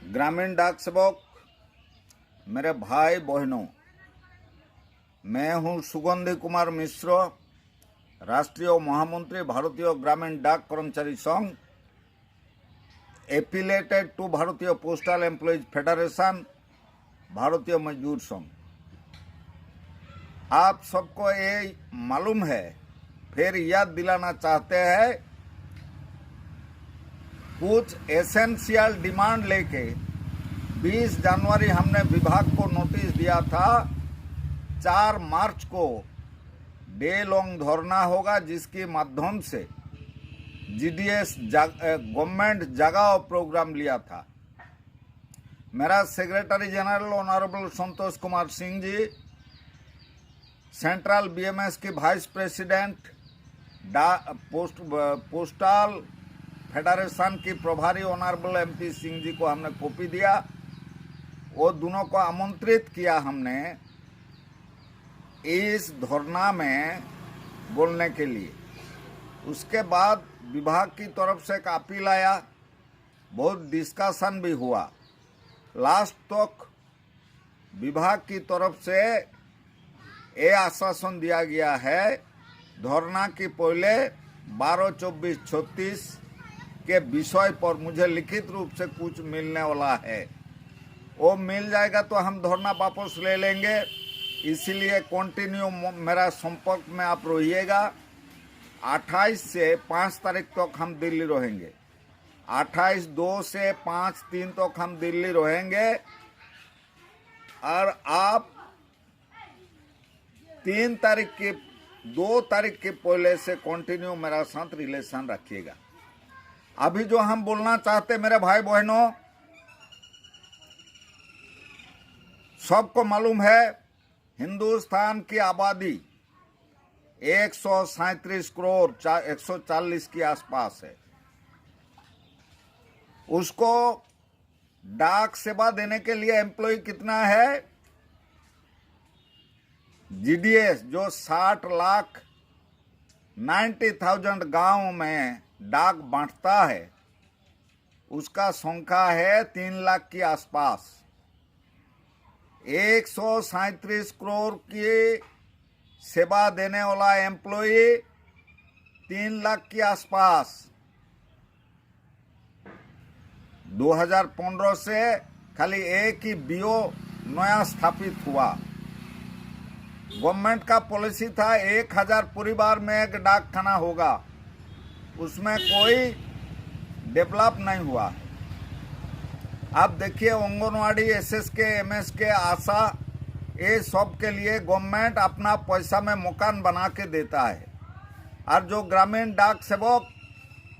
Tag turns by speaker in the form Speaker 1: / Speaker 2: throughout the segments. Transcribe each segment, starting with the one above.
Speaker 1: ग्रामीण डाक सेवक, मेरे भाई बहनों, मैं हूं सुगंधी कुमार मिश्र, राष्ट्रीय महामंत्री भारतीय ग्रामीण डाक कर्मचारी संघ, एफिलेटेड टू भारतीय पोस्टल एम्प्लॉयज फेडरेशन, भारतीय मजदूर संघ। आप सबको ये मालूम है, फिर याद दिलाना चाहते हैं, कुछ एसेंशियल डिमांड लेके 20 जनवरी हमने विभाग को नोटिस दिया था। 4 मार्च को डे लॉन्ग धरना होगा, जिसके माध्यम से जीडीएस गवर्नमेंट जगाओ प्रोग्राम लिया था। मेरा secretary general honourable Santosh Kumar Singh ji, central BMS की वाइस प्रेसिडेंट, पोस्टल फेडरेशन की प्रभारी ऑनरेबल एमपी सिंह जी को हमने कॉपी दिया। वो दोनों को आमंत्रित किया हमने इस धरना में बोलने के लिए। उसके बाद विभाग की तरफ से एक अपील आया, बहुत डिस्कशन भी हुआ। लास्ट तक विभाग की तरफ से ये आश्वासन दिया गया है, धरना की पहले 12, 24, 36 के विषय पर मुझे लिखित रूप से कुछ मिलने वाला है। वो मिल जाएगा तो हम धरना वापस ले लेंगे। इसीलिए कंटिन्यू मेरा संपर्क में आप रहिएगा। 28 से 5 तारीख तक हम दिल्ली रहेंगे। 28/2 से 5/3 तक हम दिल्ली रहेंगे। और आप 2 तारीख के पहले से कंटिन्यू मेरा साथ रिलेशन रखिएगा। अभी जो हम बोलना चाहते मेरे भाई बहनों, सबको मालूम है हिंदुस्तान की आबादी 137 करोड़ 140 के आसपास है। उसको डाक सेवा देने के लिए एम्प्लॉय कितना है? जीडीएस जो 60,90,000 गांव में डाक बांटता है, उसका संख्या है 3 लाख के आसपास। 137 करोड़ की सेवा देने वाला एम्प्लॉय 3 लाख के आसपास। 2015 से खाली एक ही बीओ नया स्थापित हुआ। गवर्नमेंट का पॉलिसी था 1000 परिवार में एक डाक खाना होगा, उसमें कोई डेवलप नहीं हुआ। अब देखिए, आंगनवाड़ी, एसएसके, एमएसके, आशा, ये सब के लिए गवर्नमेंट अपना पैसा में मकान बना के देता है। और जो ग्रामीण डाक सेवक,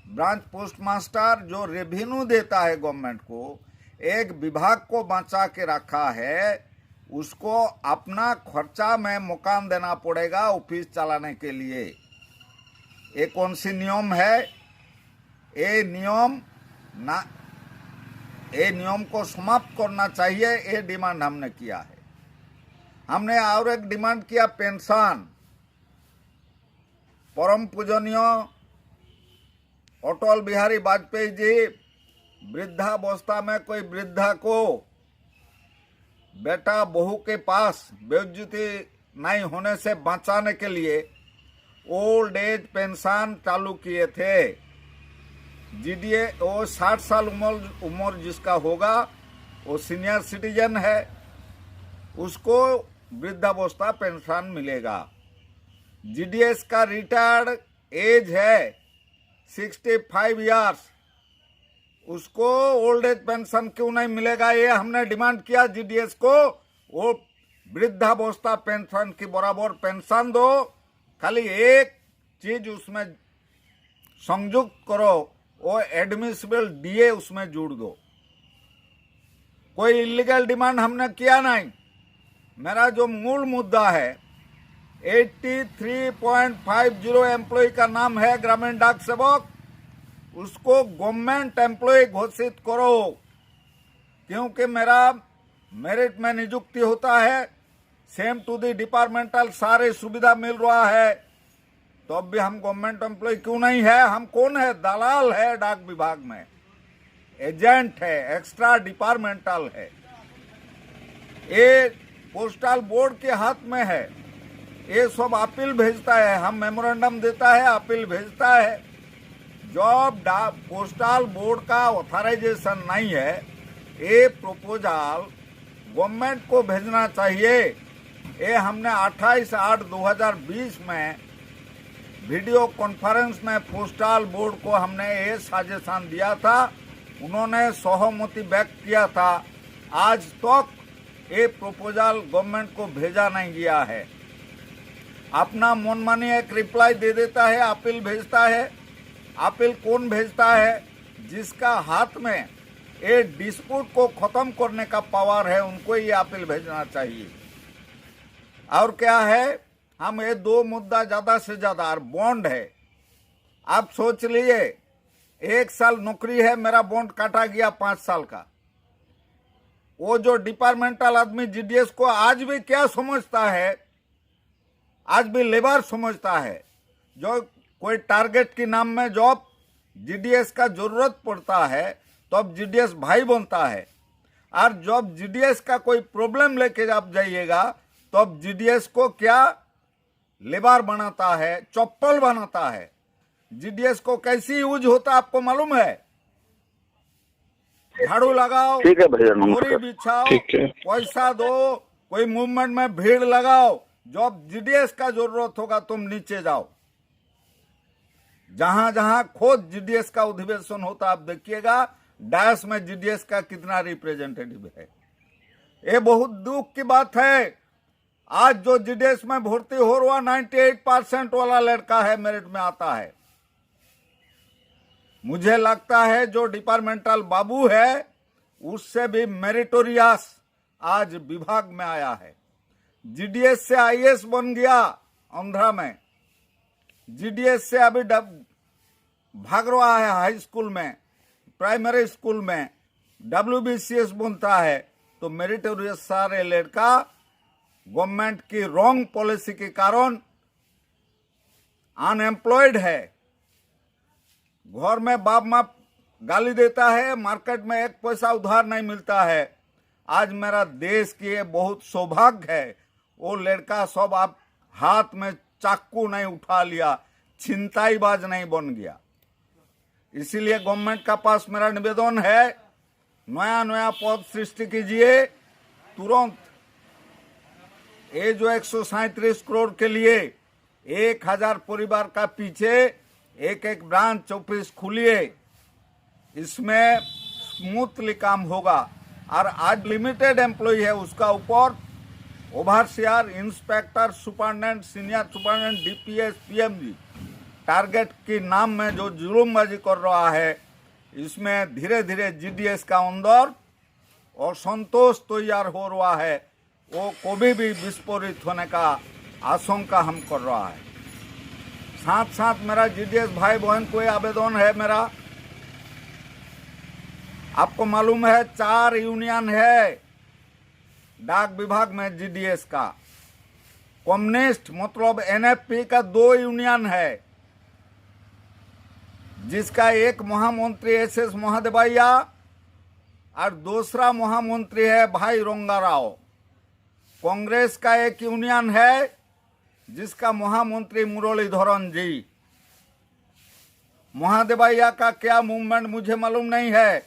Speaker 1: ब्रांच पोस्ट मास्टर जो रेवेन्यू देता है गवर्नमेंट को, एक विभाग को बचा के रखा है, उसको अपना खर्चा में मकान देना पड़ेगा ऑफिस चलाने के लिए। ये कौन सी नियम है? ये नियम को समाप्त करना चाहिए। ये डिमांड हमने किया है। हमने और एक डिमांड किया, पेंशन। परम पूजनीय अटल बिहारी वाजपेयी जी वृद्धावस्था में कोई वृद्धा को बेटा बहू के पास बेइज्जती नहीं होने से बचाने के लिए ओल्ड एज पेंशन चालू किए थे। जीडीए वो 60 साल उम्र जिसका होगा, वो सीनियर सिटीजन है, उसको वृद्धावस्था पेंशन मिलेगा। जीडीएस का रिटायर्ड एज है 65 इयर्स, उसको ओल्ड एज पेंशन क्यों नहीं मिलेगा? ये हमने डिमांड किया जीडीएस को। वो वृद्धावस्था पेंशन की बराबर पेंशन दो, खाली एक चीज उसमें संयुक्त करो, वो एडमिसिबल डीए उसमें जोड़ दो। कोई इलीगल डिमांड हमने किया नहीं। मेरा जो मूल मुद्दा है, 83.50 एम्प्लॉय का नाम है ग्रामीण डाक सेवक, उसको गवर्नमेंट एम्प्लॉय घोषित करो। क्योंकि मेरा मेरिट में नियुक्ति होता है, सेम टू दी डिपार्टमेंटल सारे सुविधा मिल रहा है, तो अब भी हम गवर्नमेंट एम्प्लॉय क्यों नहीं है? हम कौन है? दलाल है डाक विभाग में। एजेंट है, एक्स्ट्रा डिपार्टमेंटल है। ये पोस्टल बोर्ड के हाथ में है। ये सब अपील भेजता है, हम मेमोरेंडम देता है, अपील भेजता है। जब पोस्टल बोर्ड का ऑथराइजेशन नहीं है, ये प्रपोजल गवर्नमेंट को भेजना चाहिए। ये हमने 28/8/2020 में वीडियो कॉन्फ्रेंस में पोस्टल बोर्ड को हमने ये सजेशन दिया था, उन्होंने सहमति व्यक्त किया था। आज तक ये प्रपोजल गवर्नमेंट को भेजा नहीं गया है। अपना मनमानी एक रिप्लाई दे देता है, अपील भेजता है। अपील कौन भेजता है? जिसका हाथ में ये डिस्प्यूट को खत्म करने का पावर है, उनको ये अपील भेजना चाहिए। और क्या है, हम ये दो मुद्दा ज्यादा से ज्यादा बॉन्ड है। आप सोच लिए 1 साल नौकरी है, मेरा बॉन्ड काटा गया 5 साल का। वो जो डिपार्टमेंटल आदमी जीडीएस को आज भी क्या समझता है, आज भी लेबर समझता है। जो कोई टारगेट के नाम में जॉब जीडीएस का जरूरत पड़ता है तो अब जीडीएस भाई बनता है, और जब जीडीएस का कोई प्रॉब्लम लेके आप जाइएगा तो अब जीडीएस को क्या लेबर बनाता है, चप्पल बनाता है। जीडीएस को कैसी यूज होता आपको मालूम है? झाड़ू लगाओ,
Speaker 2: ठीक है भैया,
Speaker 1: बोरी बिछाओ, पैसा दो, कोई मूवमेंट में भीड़ लगाओ। जब जीडीएस का जरूरत होगा तुम नीचे जाओ। जहां जहां खुद जीडीएस का अधिवेशन होता आप देखिएगा, डायस में जीडीएस का कितना रिप्रेजेंटेटिव है। ये बहुत दुख की बात है। आज जो जीडीएस में भर्ती हो रहा 98% वाला लड़का है, मेरिट में आता है। मुझे लगता है जो डिपार्टमेंटल बाबू है उससे भी मेरिटोरियस आज विभाग में आया है। जीडीएस से आईएएस बन गया आंध्रा में, जीडीएस से अभी भाग रहा है हाई स्कूल में, प्राइमरी स्कूल में डब्ल्यूबीसीएस बनता है। तो मेरिटोरियस सारे लड़का गवर्नमेंट की रॉन्ग पॉलिसी के कारण अनएम्प्लॉयड है। घर में बाप माँ गाली देता है, मार्केट में 1 पैसा उधार नहीं मिलता है। आज मेरा देश की ये बहुत सौभाग्य है, वो लड़का सब आप हाथ में चाकू नहीं उठा लिया, छिनताईबाज नहीं बन गया। इसीलिए गवर्नमेंट का पास मेरा निवेदन है, नया नया पद सृष्टि कीजिए तुरंत। ये जो 137 करोड़ के लिए 1000 परिवार का पीछे एक एक ब्रांच ऑफिस खुलिए, इसमें स्मूथली काम होगा। और आज लिमिटेड एम्प्लॉय है, उसका ऊपर overseer, inspector, superintendent, senior superintendent, DPS, PMG target के नाम में जो जुलूमबाजी कर रहा है, इसमें धीरे धीरे जीडीएस का अंदर और संतोष तैयार हो रहा है। वो कभी भी विस्फोरित होने का आशंका हम कर रहा है। साथ साथ मेरा जीडीएस भाई बहन को आवेदन है मेरा, आपको मालूम है 4 यूनियन है डाक विभाग में जीडीएस का। कम्युनिस्ट मतलब एनएफपी का 2 यूनियन है, जिसका एक महामंत्री एसएस महादेवैया और दूसरा महामंत्री है भाई रंगा राव। कांग्रेस का एक यूनियन है जिसका महामंत्री मुरलीधरन जी। महादेवैया का क्या मूवमेंट मुझे मालूम नहीं है।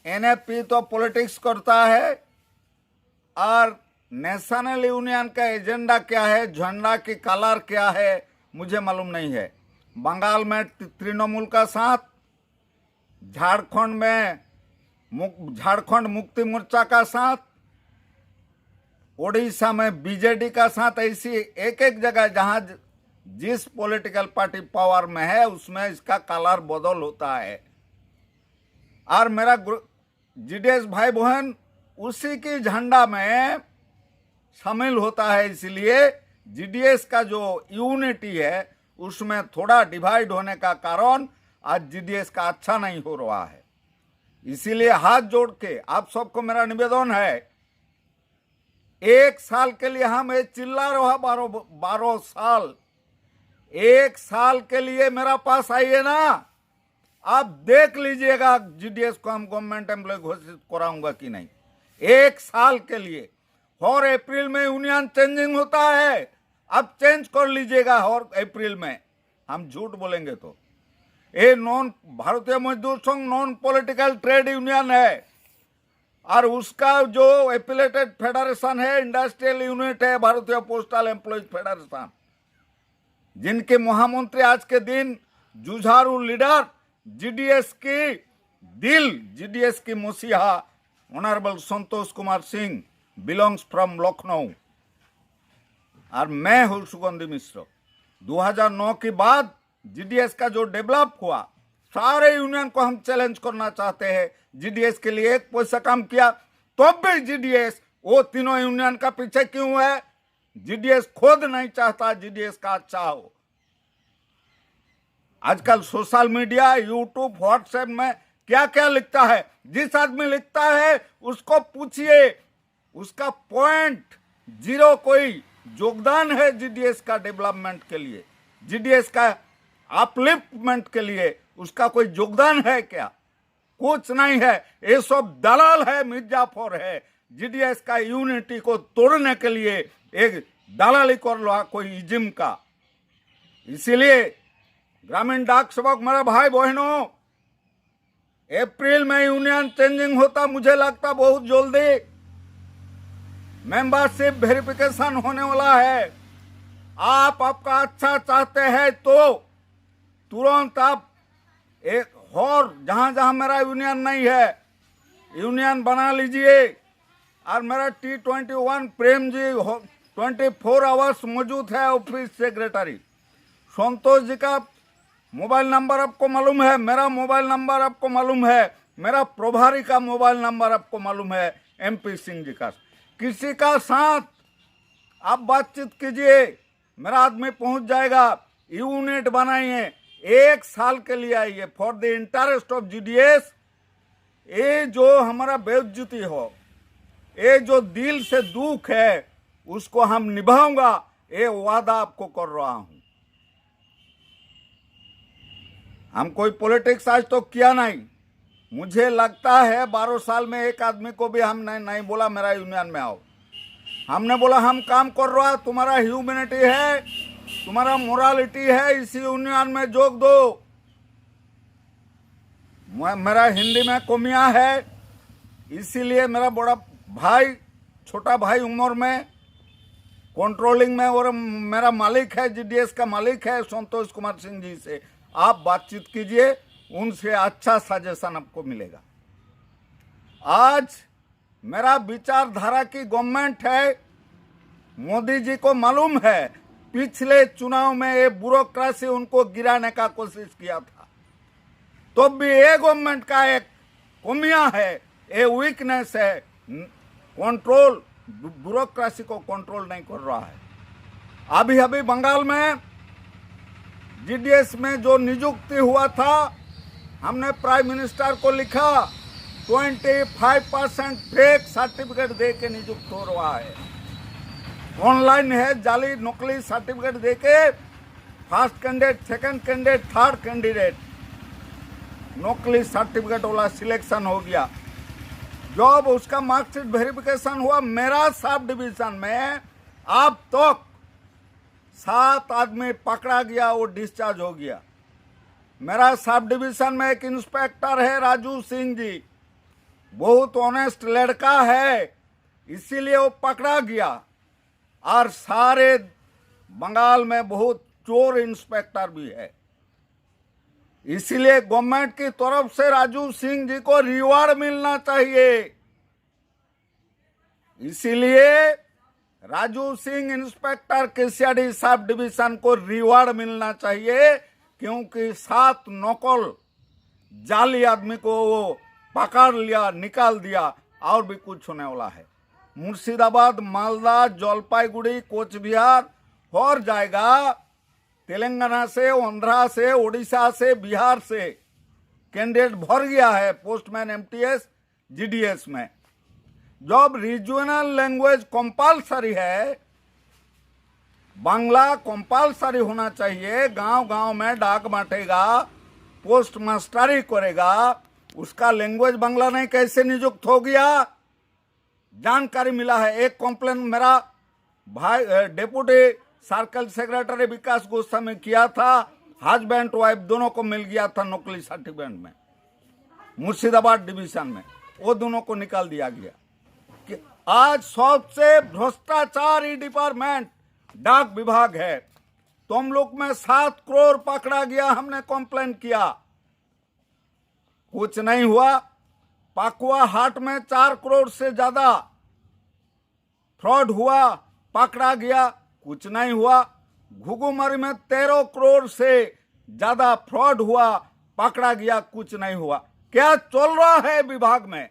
Speaker 1: एनएफपी तो पॉलिटिक्स करता है, और नेशनल यूनियन का एजेंडा क्या है, झंडा की कलर क्या है, मुझे मालूम नहीं है। बंगाल में तृणमूल का साथ, झारखंड में झारखंड मुक्ति मोर्चा का साथ, ओडिशा में बीजेडी का साथ, ऐसी एक एक जगह जहां जिस पॉलिटिकल पार्टी पावर में है उसमें इसका कलर बदल होता है। और मेरा जीडीएस भाई बहन उसी की झंडा में शामिल होता है, इसलिए जीडीएस का जो यूनिटी है उसमें थोड़ा डिवाइड होने का कारण आज जीडीएस का अच्छा नहीं हो रहा है। इसीलिए हाथ जोड़ के आप सबको मेरा निवेदन है, 1 साल के लिए हम ये चिल्ला रहा 12 साल, 1 साल के लिए मेरा पास आइए ना, आप देख लीजिएगा जीडीएस को हम गवर्नमेंट एम्प्लॉय घोषित कराऊंगा कि नहीं। 1 साल के लिए और अप्रैल में यूनियन चेंजिंग होता है, अब चेंज कर लीजिएगा और अप्रैल में। हम झूठ बोलेंगे तो ये नॉन भारतीय मजदूर संघ नॉन पॉलिटिकल ट्रेड यूनियन है और उसका जो एफिलेटेड फेडरेशन है इंडस्ट्रियल यूनिट है भारतीय पोस्टल एम्प्लॉयज फेडरेशन, जिनके महामंत्री आज के दिन जुझारू लीडर जीडीएस की मसीहा honourable Santosh Kumar Singh belongs from Lucknow और मैं हूं सुगंधी मिश्र। 2009 के बाद जीडीएस का जो डेवलप हुआ, सारे यूनियन को हम चैलेंज करना चाहते हैं। जीडीएस के लिए 1 पैसा काम किया तो भी जीडीएस वो तीनों यूनियन का पीछे क्यों है? जीडीएस खुद नहीं चाहता जीडीएस का अच्छा हो। आजकल सोशल मीडिया, यूट्यूब, व्हाट्सएप में क्या क्या लिखता है, जिस आदमी लिखता है उसको पूछिए, उसका 0.0 कोई योगदान है जीडीएस का डेवलपमेंट के लिए, जीडीएस का अपलिफ्टमेंट के लिए उसका कोई योगदान है क्या? कुछ नहीं है। ये सब दलाल है, मिर्जाफर है। जीडीएस का यूनिटी को तोड़ने के लिए एक दलाली कर रहा कोई इज्म का। इसीलिए ग्रामीण डाक सेवक मेरे भाई बहनों, अप्रैल में यूनियन चेंजिंग होता, मुझे लगता बहुत जल्दी मेंबरशिप वेरिफिकेशन होने वाला है। आप आपका अच्छा चाहते हैं तो तुरंत आप एक और जहां जहां मेरा यूनियन नहीं है यूनियन बना लीजिए। और मेरा T21 प्रेम जी 24 आवर्स मौजूद है ऑफिस सेक्रेटरी। संतोष जी का मोबाइल नंबर आपको मालूम है, मेरा मोबाइल नंबर आपको मालूम है, मेरा प्रभारी का मोबाइल नंबर आपको मालूम है, MP सिंह जी का। किसी का साथ आप बातचीत कीजिए, मेरा आदमी पहुंच जाएगा। यूनिट बनाइए, 1 साल के लिए आइए for the interest of GDS. ये जो हमारा बेइज्जती हो, ये जो दिल से दुख है, उसको हम निभाऊंगा, ये वादा आपको कर रहा हूं। हम कोई पॉलिटिक्स आज तो किया नहीं। मुझे लगता है 12 साल में एक आदमी को भी हमने नहीं बोला मेरा यूनियन में आओ। हमने बोला हम काम कर रहा, तुम्हारा ह्यूमैनिटी है, तुम्हारा मोरालिटी है, इसी यूनियन में जोग दो। मेरा हिंदी में कमियां है, इसीलिए मेरा बड़ा भाई, छोटा भाई उम्र में कंट्रोलिंग में, और मेरा मालिक है, जीडीएस का मालिक है संतोष कुमार सिंह जी से आप बातचीत कीजिए, उनसे अच्छा सजेशन आपको मिलेगा। आज मेरा विचारधारा की गवर्नमेंट है। मोदी जी को मालूम है पिछले चुनाव में ये ब्यूरोक्रेसी उनको गिराने का कोशिश किया था, तो भी ये गवर्नमेंट का एक कमियां है, ये वीकनेस है, कंट्रोल ब्यूरोक्रेसी को कंट्रोल नहीं कर रहा है। अभी अभी बंगाल में जीडीएस में जो नियुक्ति हुआ था, हमने प्राइम मिनिस्टर को लिखा 25% फेक सर्टिफिकेट दे के नियुक्त हो रहा है। ऑनलाइन है, जाली नकली सर्टिफिकेट दे के first candidate, second candidate, third candidate नकली सर्टिफिकेट वाला सिलेक्शन हो गया। जब उसका मार्कशीट वेरिफिकेशन हुआ, मेरा सब डिवीजन में अब तक 7 आदमी पकड़ा गया, वो डिस्चार्ज हो गया। मेरा सब डिवीजन में एक इंस्पेक्टर है राजू सिंह जी, बहुत ऑनेस्ट लड़का है, इसीलिए वो पकड़ा गया। और सारे बंगाल में बहुत चोर इंस्पेक्टर भी है, इसीलिए गवर्नमेंट की तरफ से राजू सिंह जी को रिवार्ड मिलना चाहिए। इसीलिए Raju Singh inspector केसियाडी sub division को रिवार्ड मिलना चाहिए, क्योंकि 7 नकल जाली आदमी को वो पकड़ लिया, निकाल दिया, और भी कुछ होने वाला है। मुर्शिदाबाद, मालदा, जलपाईगुड़ी, कोच बिहार और जाएगा, तेलंगाना से, आंध्रा से, उड़ीसा से, बिहार से कैंडिडेट भर गया है पोस्टमैन एमटीएस जीडीएस में। जब रीजनल लैंग्वेज कंपलसरी है, बांग्ला कंपलसरी होना चाहिए, गांव गांव में डाक बांटेगा पोस्ट मास्टरी करेगा उसका लैंग्वेज बांग्ला नहीं कैसे नियुक्त हो गया? जानकारी मिला है। एक कंप्लेन मेरा भाई डेप्यूटी सर्कल सेक्रेटरी विकास गोस्वामी किया था, हस्बैंड वाइफ दोनों को मिल गया था नकली सर्टिफिकेट में, मुर्शिदाबाद डिवीजन में, वो दोनों को निकाल दिया गया। कि आज सबसे भ्रष्टाचारी डिपार्टमेंट डाक विभाग है। तुम लोग में 7 करोड़ पकड़ा गया, हमने कंप्लेन किया, कुछ नहीं हुआ। पाकुआ हाट में 4 करोड़ से ज्यादा फ्रॉड हुआ, पकड़ा गया, कुछ नहीं हुआ। घुघुमारी में 13 करोड़ से ज्यादा फ्रॉड हुआ, पकड़ा गया, कुछ नहीं हुआ। क्या चल रहा है विभाग में?